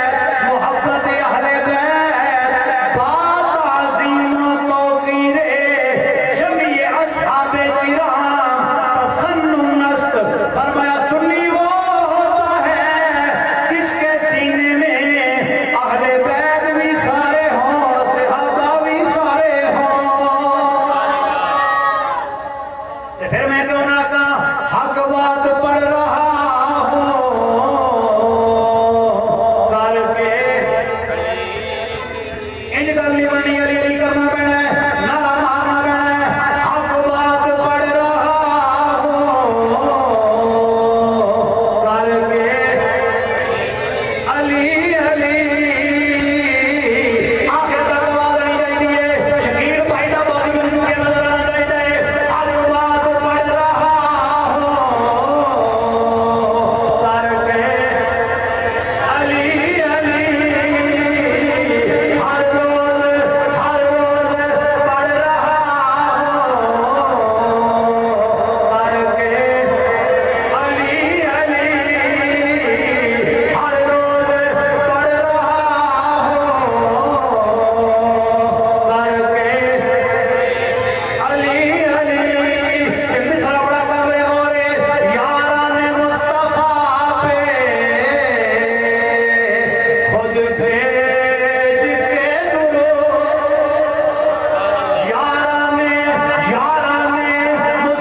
محبت اہل بیت با تعظیم توقیر جمیع اصحاب کرام تسنن است فرمایا سنی وہ ہوتا ہے جس کے سینے میں اہل بیت بھی سارے ہوں صحابہ بھی سارے ہوں تے پھر میں کیوں نہ کہاں حق بات پڑھ رہا ہوں کر کے انج کر لی بنی علی علی کرنا پینا ہے نعرہ مارنا پینا ہے حق بات پڑھ رہا ہوں کر کے علی علی آخر تک آواز نہیں چاہیے شکیل بھائی دا بازی میں جو کے نظر آنا چاہیے حق بات پڑھ رہا ہوں کر کے علی علی ہر روز پڑھ رہا ہوں کر کے علی علی ہر روز پڑھ رہا ہوں کر کے علی علی یہ مصرع بڑا قابل غور ہے یاران مصطفیٰ پہ خود بھیج کے درود یاران مصطفیٰ پہ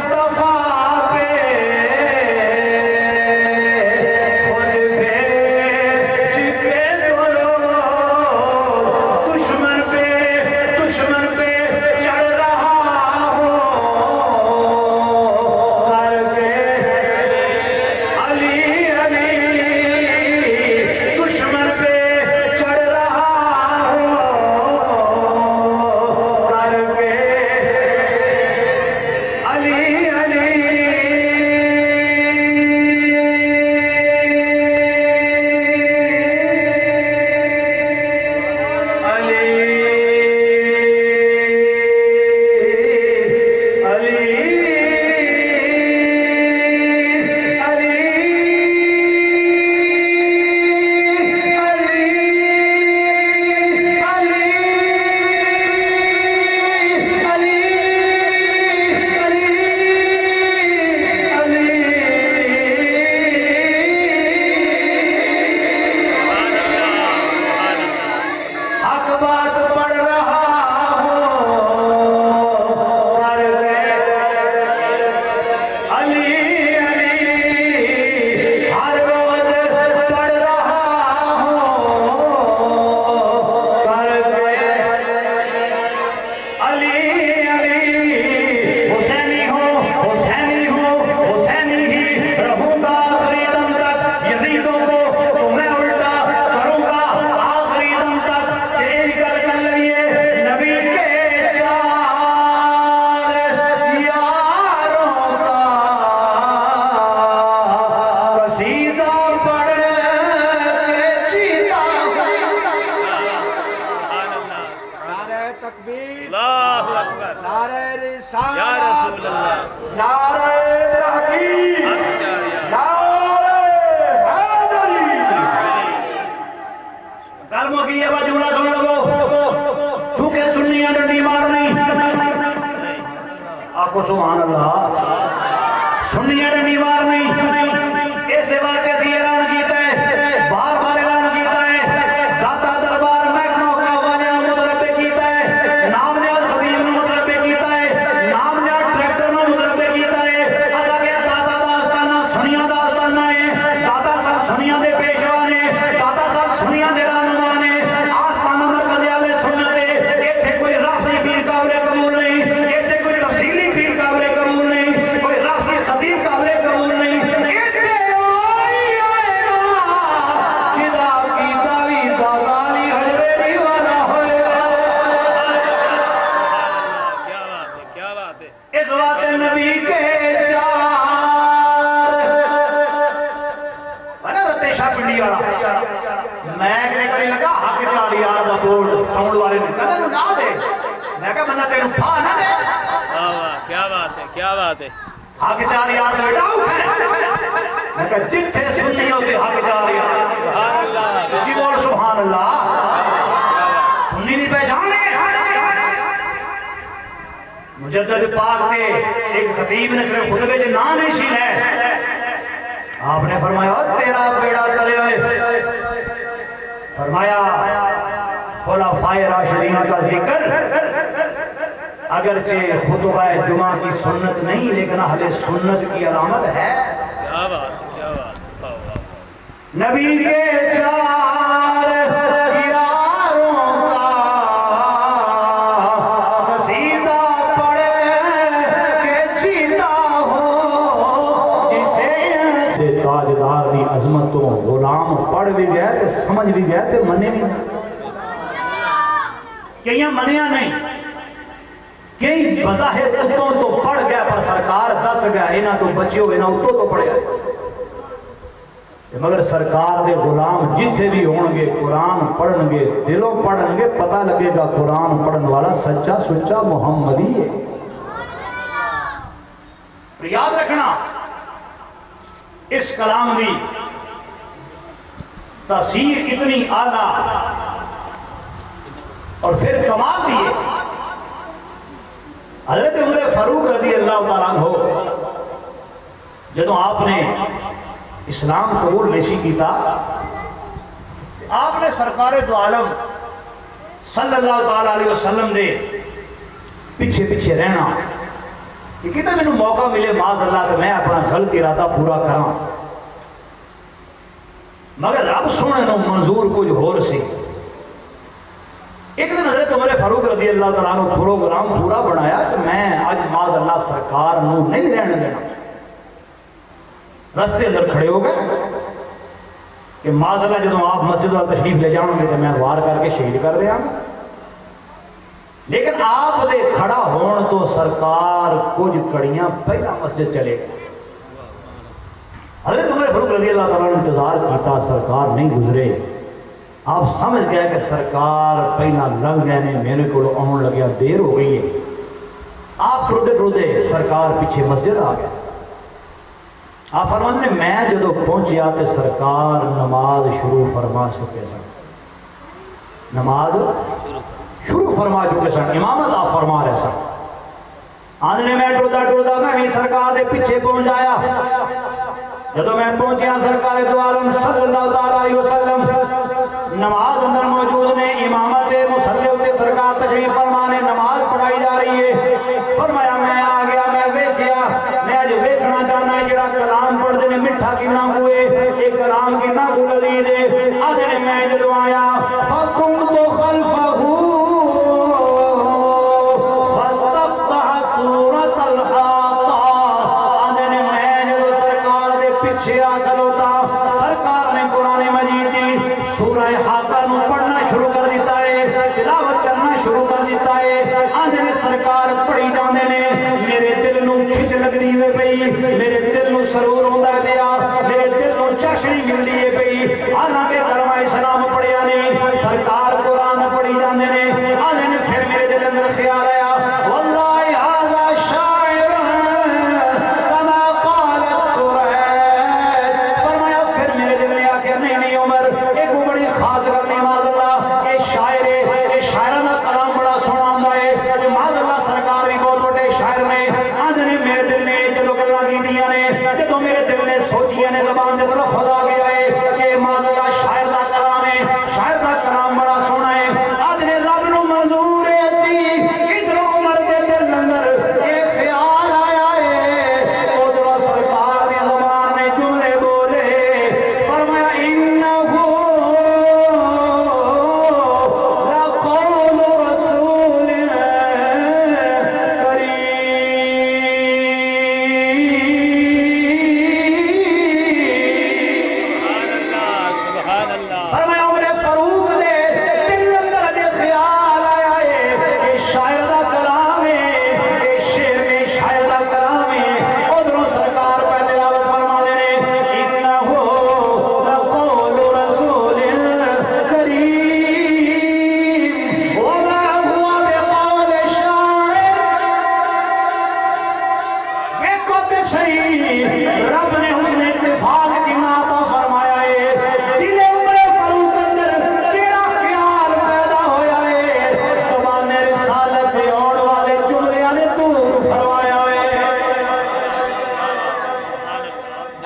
خود بھیج کے درود دشمن پہ چڑھ رہا ہوں کر کے علی علی دشمن پہ چڑھ رہا ہوں کر کے علی علی حق بات پڑھ رہا ہوں کر کے علی علی ہر روز پڑھ رہا ہوں کر کے علی علی حسینی ہوں حسینی ہی رہوں گا آخری دم تک یزیدوں کو تو میں الٹا کروں گا آخری دم تک تیری گل کر لئیے نبی کے چار یاروں کا قصیدہ پڑھ کے چیتا نعرہ تکبیر اللہ اکبر نعرہ یا رسالت رسول اللہ نعرہ تحقیق نعرہ حیدری کلمہ کی یہ بات جملہ سن لگو چونکہ سنیاں ڈنڈی مار نہیں آپ کو سبحان اللہ سنیاں ڈنڈی مار نہیں ایسے واقعے سے اعلان کیتا ہے بار بار اعلان کیتا ہے داتا دربار محکمہ کا والے مطلبے کیتا ہے نام نیاز خطیب نے مطلبے کیتا ہے نام نیاز ٹریکٹر نے مطلبے کیتا ہے ایسا کہ داتا دا آستانہ سنیاں دا آستانہ ہے داتا صاحب سنیاں دے پیشوا نے داتا صاحب سنیاں دے رہنما نے آستانہ مرکز والے سنت ہے ایتھے کوئی رافضی پیر قابل قبول نہیں ایتھے کوئی تفصیلی پیر قابل قبول نہیں کوئی رافضی خطیب قابل قبول نہیں میں کہنے کری لگا حق چالی یار دا بورڈ ساؤنڈ والے نے کہا تینوں نہ دے میں کہا بندہ تینوں پھا نہ دے کیا بات ہے کیا بات ہے حق چالی یار دا ڈاؤٹ ہے میں کہا جتھے سنی ہوتے حق چالی یار جی بول سبحان اللہ سنی دی پہچان ہے مجدد پاک دے ایک خطیب نے صرف خطبے جو نام نہیں سی لے آپ نے فرمایا تیرا بیڑا تلے ہوئے فرمایا خلفائے راشدین کا ذکر اگرچہ خطبہ جمعہ کی سنت نہیں لیکن اہل سنت کی علامت ہے کیا بات کیا بات نبی کے چار یاروں کا قصیدہ پڑھے کہ جیتا ہو جسے تاجدار دی عظمتوں غلام پڑھ بھی گیا کہ سمجھ بھی گیا کہ منے بھی نہیں کہیں منیا نہیں کئی بظاہر اتوں تو پڑھ گیا پر سرکار دس گیا انہاں تو بچے ہوئے نہ اتوں تو پڑھ گیا مگر سرکار دے غلام جتھے بھی ہوں گے قرآن پڑھن گے دلوں پڑھن گے پتہ لگے گا قرآن پڑھن والا سچا سچا محمدی ہے یاد رکھنا اس کلام دی تاثیر اتنی اعلیٰ اور پھر کمال دیے حضرت عمر فاروق رضی اللہ تعالیٰ عنہ جدوں آپ نے اسلام قبول نشی کیتا آپ نے سرکار دو عالم صلی اللہ تعالیٰ علیہ وسلم دے پیچھے پیچھے رہنا کہ کہتا میں نے موقع ملے معاذ اللہ کہ میں اپنا غلط ارادہ پورا کراں مگر رب سونے نو منظور کچھ ہور سی ایک دن حضرت عمر فاروق رضی اللہ تعالیٰ عنہ پروگرام پورا بنایا کہ میں آج معاذ اللہ سرکار نو نہیں رہنے دینا رستے اندر کھڑے ہو گئے کہ معاذ اللہ جدوں آپ مسجد والا تشریف لے جاؤں گے تو میں وار کر کے شہید کر دیا گا لیکن آپ دے کھڑا ہون تو سرکار کچھ کڑیاں پہلا مسجد چلے گئے حضرت عمر فاروق رضی اللہ تعالیٰ نے انتظار کیتا سرکار نہیں گزرے آپ سمجھ گئے کہ سرکار پہلا لنگ گئے نے میرے کو آن لگیا دیر ہو گئی ہے آپ ٹردے ٹردے سرکار پیچھے مسجد آ گئے آپ فرمان نے میں جدو پہنچیا تے سرکار نماز شروع فرما چکے سن نماز شروع فرما چکے سن امامت آپ فرما رہے سن آدھنے میں ٹردہ ٹردہ میں بھی سرکار دے پیچھے پہنچ آیا جدو میں پہنچیا سرکار دو عالم صلی اللہ علیہ وسلم نماز اندر موجود نے امامت مصلی ہوتے سرکار تشریف فرمانے نماز پڑھائی جا رہی ہے فرمایا میں آ گیا میں ویکھیا میں آج ویکھنا چاہنا ہے جڑا کلام پڑھ دینے مٹھا کنا ہوئے ایک کلام کنا کو لذیذ ہے آدھنے میں جدو آیا فَقُمْتُ خَلْفَهُ فَاسْتَفْتَحَ سُورَةَ الْحَاقَّةِ آدھنے میں جدو سرکار دے پیچھے آ کھلوتا سرکار نے قرآن مجید دی سورہ حاقہ نو پڑھنا شروع کر دیتا ہے تلاوت کرنا شروع کر دیتا ہے آدھنے سرکار پڑھی جاندے نے میرے دل نو کھچ لگ دی ہوئے پئی میرے دل نو سرور ہوندہ دیا میرے دل نو چاشنی مل دیئے پئی حالانکہ کلمہ اسلام پڑھیا نہیں سرکار قرآن پڑھی جاندے نے آدھنے پھر میرے دل اندر خیال آیا واللہ هذا شاعر کما قالت قریش فرمایا پھر میرے دل نے آکے نہیں عمر ایک بڑی خاص کرنی معاذ اللہ اے شاعر اے شاعرانہ کلام بڑا سونا ہوندا ہے معاذ اللہ سرکار بھی بہت بڑے شاعر نے آدھنے میرے دل نے جدو گلاں کیتیاں نے جدو میرے دل نے سوچیاں نے زبان دے تلفظ آ گیا ہے کہ معاذ اللہ شاعر دا کلام ہے شاعر دا کلام بڑا سونا ہے آدھنے رب نو منظور ہے سی ادھر عمر دے دل اندر ایک خیال آیا ہے ادھر سرکار دی زبان نے جملے بولے فرمایا انہو لقول رسول کریم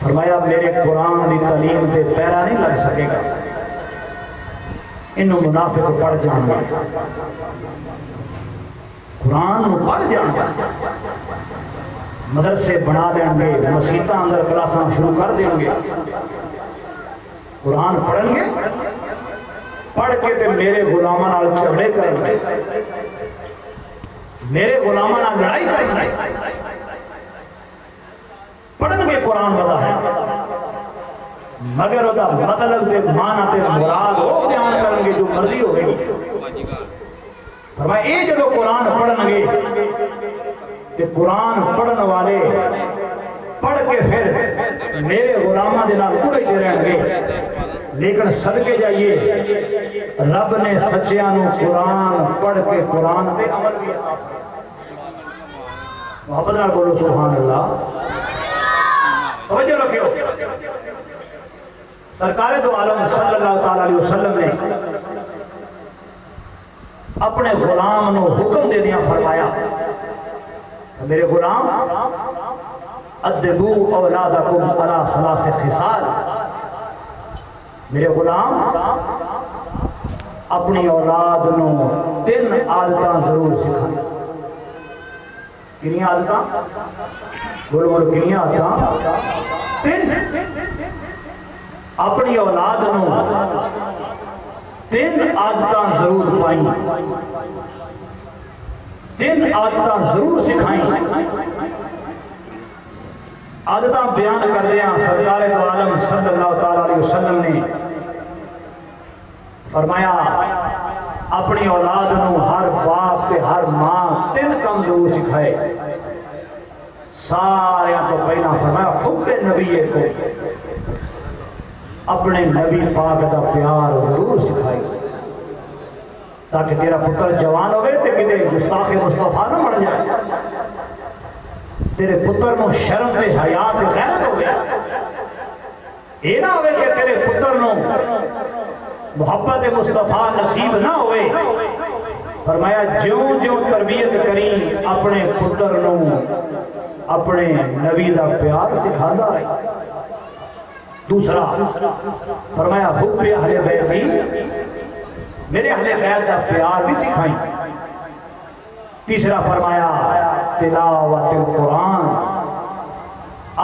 فرمایا میرے قرآن کی تعلیم تے پیرا نہیں لگ سکے گا، انہوں منافق پڑھ جان گا، قرآن پڑھ جان گا، مدرسے بنا دیں گے، مسیطہ اندر کلاساں شروع کر دیں گے، قرآن پڑھیں گے، پڑھ کے تے میرے غلاماں نال جھگڑے کریں گے، میرے غلاماں نال لڑائی کریں گے، پڑھیں گے قرآن وضع ہے، مگر وہ دا مطلب تے معنی تے مراد وہ بیان کریں گے جو مرضی ہو گئی۔ فرمایا اے جدو قرآن پڑھیں گے کہ قرآن پڑھن والے پڑھ کے پھر میرے غلامہ دے نال اڑتے رہیں گے، لیکن صدقے جائیے رب نے سچیانوں قرآن پڑھ کے قرآن تے عمل بھی عطا فرمایا۔ محبت نال بولو سبحان اللہ، توجہ رکھو۔ سرکار دو عالم صلی اللہ تعالی علیہ وسلم نے اپنے غلام نو حکم دے دیا، فرمایا میرے غلام ادبو اولادکم علی ثلاث خصال، میرے غلام اپنی اولاد نو 3 عادتاں ضرور سکھائیں۔ کنی عادتاں؟ بولو بولو کنی عادتاں؟ 3۔ اپنی اولاد نو 3 عادتاں ضرور پائیں، 3 عادتاں ضرور سکھائیں۔ عادتاں بیان کر دیا سرکار دو عالم صلی اللہ تعالی علیہ وسلم نے فرمایا اپنی اولاد نو ہر باپ تے ہر ماں 3 کام ضرور سکھائے۔ سارے کو پہلا فرمایا حب نبی کو، اپنے نبی پاک دا پیار ضرور سکھائے، تاکہ تیرا پتر جوان ہوئے تے کدے گستاخ مصطفیٰ نہ بن جائے، تیرے پتر نو شرم تے حیا تے غیرت ہوئے، اے نہ ہوئے کہ تیرے پتر نو محبت مصطفیٰ نصیب نہ ہوئے۔ فرمایا جوں جوں تربیت کریں اپنے پتر نو اپنے نبی دا پیار سکھانا رہی۔ دوسرا فرمایا حب اہل بیتی، میرے اہل بیت دا پیار بھی سکھائیں۔ تیسرا فرمایا تلاوت القرآن،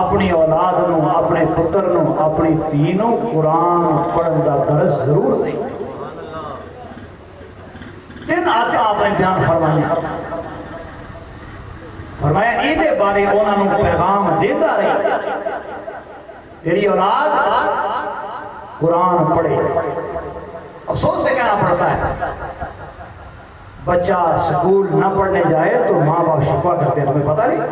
اپنی اولاد نو اپنے پتر نو اپنی تینوں قرآن پڑھن دا درس ضرور دیں۔ 3 عادتیں آپ نے بیان فرمایا۔ فرمایا ایدے بارے انہوں نے پیغام دیتا رہی، تیری اولاد قرآن پڑھے۔ افسوس سے کہنا پڑتا ہے بچہ سکول نہ پڑھنے جائے تو ماں باپ شکوہ کرتے ہیں، تمہیں پتہ نہیں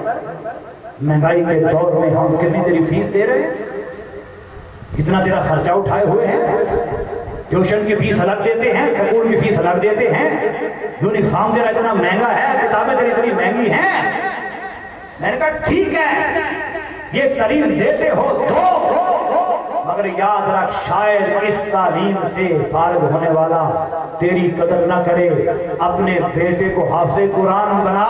مہنگائی کے دور میں ہم کتنی تیری فیس دے رہے ہیں، کتنا تیرا خرچہ اٹھائے ہوئے ہیں، ٹیوشن کی فیس الگ دیتے ہیں، سکول کی فیس الگ دیتے ہیں، یونیفارم تیرا اتنا مہنگا ہے، کتابیں تیری اتنی مہنگی ہیں۔ میں نے کہا ٹھیک ہے یہ تعلیم دیتے ہو تو، مگر یاد رکھ شاید اس تعلیم سے فارغ ہونے والا تیری قدر نہ کرے، اپنے بیٹے کو حافظ قرآن بنا،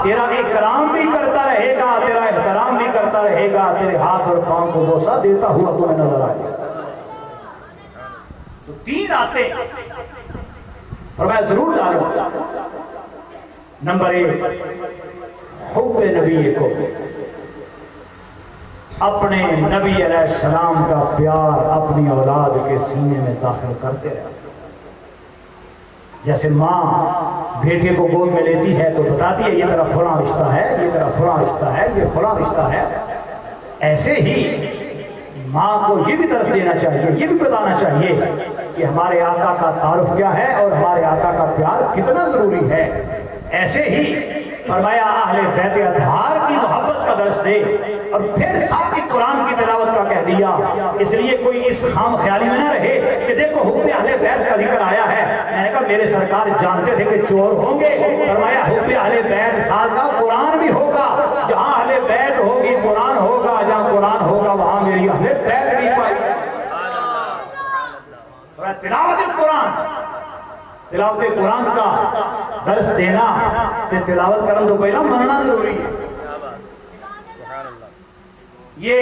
تیرا اکرام بھی کرتا رہے گا، تیرا احترام بھی کرتا رہے گا، تیرے ہاتھ اور پاؤں کو بوسہ دیتا ہوا تمہیں نظر آئے گا۔ تو 3 آتے فرمایا ضرور ڈالو۔ نمبر 1 حب نبی کو، اپنے نبی علیہ السلام کا پیار اپنی اولاد کے سینے میں داخل کرتے رہے۔ جیسے ماں بیٹے کو گود میں لیتی ہے تو بتاتی ہے یہ تیرا فلاں رشتہ ہے، یہ تیرا فلاں رشتہ ہے، یہ فلاں رشتہ ہے، ایسے ہی ماں کو یہ بھی درس دینا چاہیے، یہ بھی بتانا چاہیے کہ ہمارے آقا کا تعارف کیا ہے اور ہمارے آقا کا پیار کتنا ضروری ہے۔ ایسے ہی فرمایا اہل بیت اطہار کی محبت کا درس دے، اور پھر ساتھ ہی قرآن کی تلاوت کا کہہ دیا۔ اس لیے کوئی اس خام خیالی میں نہ رہے کہ دیکھو حب اہل بیت کا ذکر آیا ہے، میں نے کہا میرے سرکار جانتے تھے کہ چور ہوں گے، فرمایا حب اہل بیت ساتھ کا قرآن بھی ہوگا، جہاں اہل بیت ہوگی قرآن ہوگا، جہاں قرآن ہوگا وہاں میری اہل بیت بھی پائی۔ تلاوت قرآن، تلاوت قرآن کا درس دینا تے تلاوت کرن تو پہلا مننا ضروری ہے۔ یہ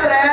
3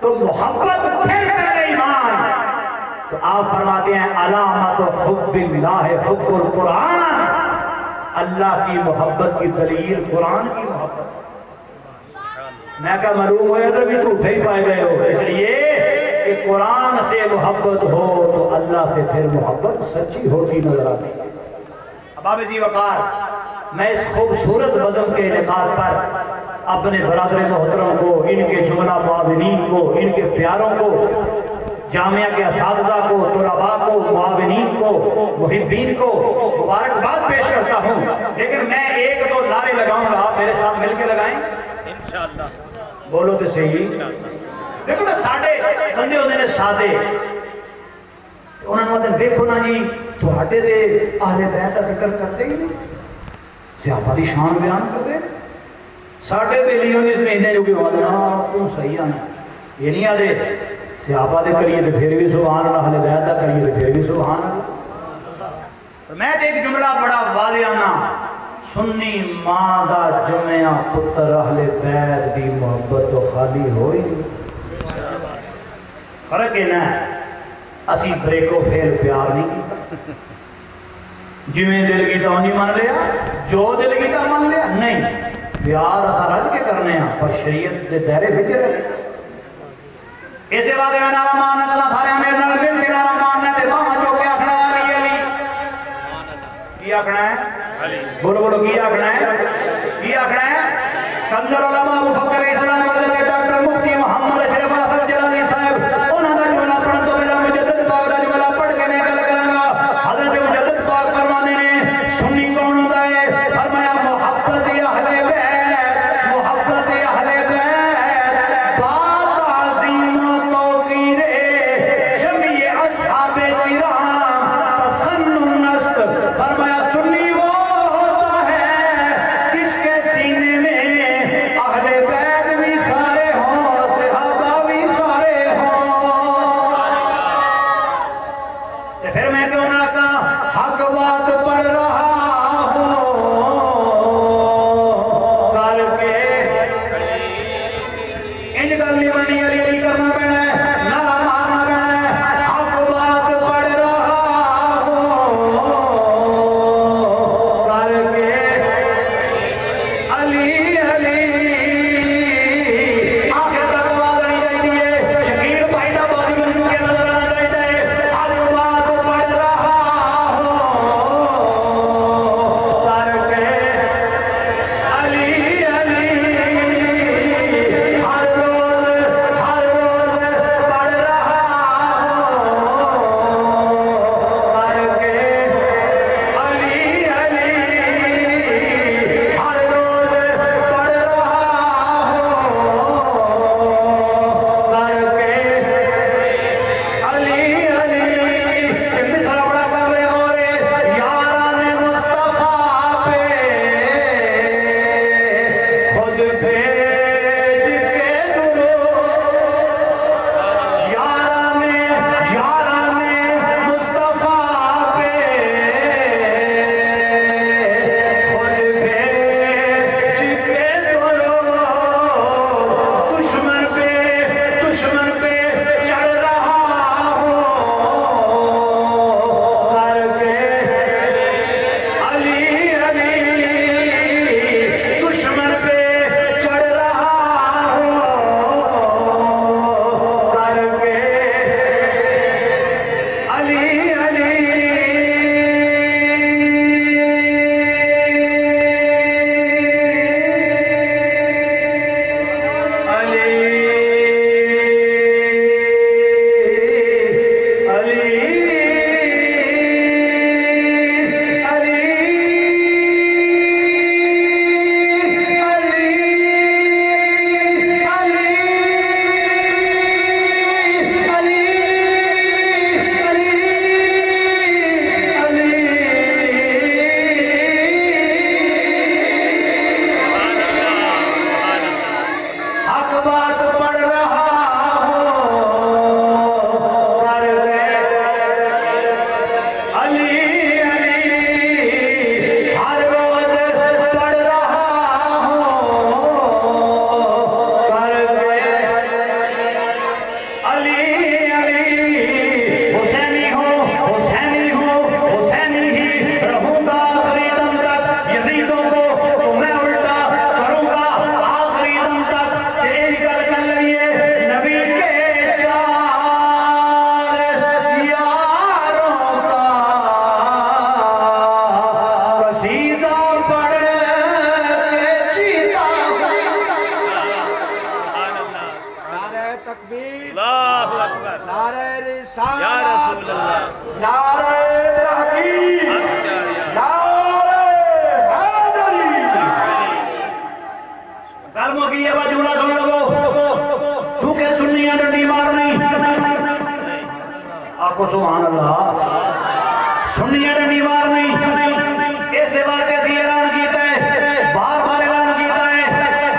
تو محبت پھر پہلے ایمان. تو آپ فرماتے ہیں علامت حب اللہ حب القرآن. اللہ کی محبت کی دلیل قرآن کی محبت. میں کہا معلوم ہوا تو بھی جھوٹے ہی پائے گئے ہو، اس لیے کہ قرآن سے محبت ہو تو اللہ سے پھر محبت سچی ہوتی نظر آتی ہے. اباب جی وقار، میں اس خوبصورت بزم کے انعقاد پر اپنے برادر محترم کو، ان کے جملہ معاونین کو، ان کے پیاروں کو، جامعہ کے اساتذہ کو، طلباء کو، معاونین کو، محبین کو مبارکباد پیش کرتا ہوں. لیکن میں ایک دو نعرے لگاؤں گا، آپ میرے ساتھ مل کے لگائیں. انشاءاللہ بولو تو صحیح. دیکھو نا ساڈے بندے ہوندے نے سادے، انہوں نے مطلب ویکھو نا جی تہاڈے تے اہل بیت دا ذکر کرتے ہی نہیں، صحابہ دی شان بیان کرتے. ساڈے بیلیوں جس مہینے جو کہ اللہ تو صحیح آنا یہ نہیں آدھے صحابہ دے کریے تو پھر بھی سبحان اللہ، اہل بیت دا کریے تو پھر بھی سبحان اللہ. میں ایک جملہ بڑا واضح آنا، سنی ماں دا جمعہ پتر اہل بیت دی محبت تو خالی ہوئی. فرق ہے نا، اسی بریکو پھیل پیار نہیں کیتا، جویں دل کی تو نہیں مان لیا، جو دل کی تو مان لیا نہیں. پیار اسا رج کے کرنے ہیں پر شریعت دے دائرے وچ رہے. اسے بات میں نارا مانت اللہ سارے میرے نال مل کے نارا ماننا تے ماما جو کے آکھنا والی علی کی آکھنا ہے، بولو بولو کی آکھنا ہے، کی آکھنا ہے. کندر علماء مفکر اسلام حضرت ڈاکٹر مفتی محمد اشرف حسن جلالی صاحب انہاں دا جملہ پڑھن تو پہلا مجدد پاک دا جملہ پڑھ کے میں گل کراں گا. حضرت مجدد پاک فرماندے نے سنی کون ہوندا ہے؟ فرمایا محبت اہل بیت، محبت اہل بیت بات عظیم توقیر جمیع اصحاب کرام تسنن است. فرمایا سنی وہ ہوتا ہے جس کے سینے میں اہل یا رسول اللہ نعرہ تحقیق حق جاریہ نعرہ حیدری کلموں کی یہ وجہ سن لو چونکہ سنیاں ڈنڈی مار نہیں آپ کو سبحان اللہ سنیاں ڈنڈی مار نہیں ایسے بات ایسی اعلان کیتا ہے بار بار اعلان کیتا ہے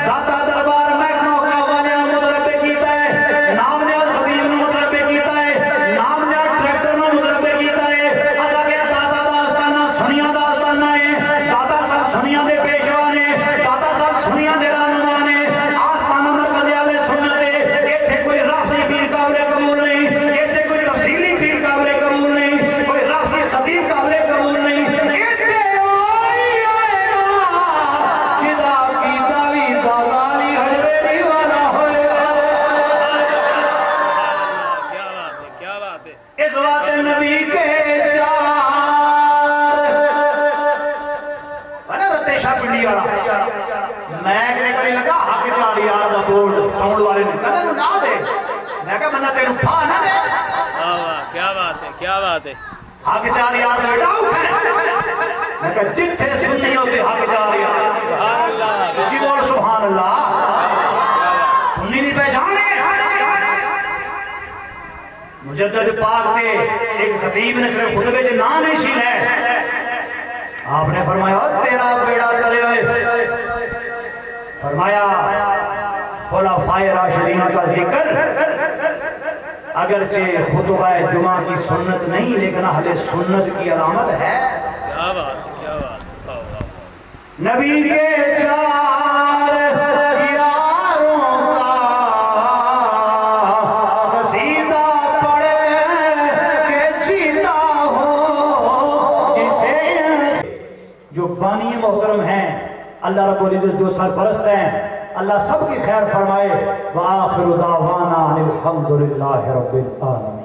داتا دربار محکمہ کا والے مطلب کیتا ہے نام نے خطیب نے مطلب کیتا ہے نام نے ٹریکٹر نے مطلب کیتا ہے ایسا کہ داتا دا آستانہ سنیاں دا آستانہ ہے داتا صاحب سنیاں دے پیشوا نے داتا صاحب سنیاں دے رہنما نے آسمانہ مرکز والے سنتے ایتھے کوئی رافضی پیر قابل قبول نہیں ایتھے کوئی تفصیلی پیر قابل قبول نہیں کوئی رافضی خطیب قابل قبول نہیں ایتھے وہی آئے گا خدا کی دعوی دالالی حجویری والا ہوئے گا کیا بات ہے اس وقت نبی کے چار بنا رتے شاہ پنڈی والا میں کہنے کری لگا حق چاڑی یار دا بورڈ ساؤنڈ والے نے کہنے نو نہ دے میں کہا بندہ تیرو پھا نہ دے کیا بات ہے کیا بات ہے حق چاڑی یار دا ڈاؤ میں کہا جتھے سنی ہوتے حق چاڑی یار سبحان اللہ جی بول سبحان اللہ سنی نہیں پہچانے مجدد پاک دے ایک خطیب نے صرف خطبے دے نام نہیں سی لے آپ نے فرمایا تیرا بیڑا تلے ہوئے فرمایا خلفائے راشدین کا ذکر اگرچہ خطبہ جمعہ کی سنت نہیں لیکن اہل سنت کی علامت ہے کیا بات ہے کیا بات ہے نبی کے چار یاروں کا قصیدہ پڑھے کہ جیتا ہو جسے جو بانی محترم ہیں اللہ رب العزت جو سرپرست ہیں اللہ سب کی خیر فرمائے وآخر دعوانا الحمدللہ رب العالمین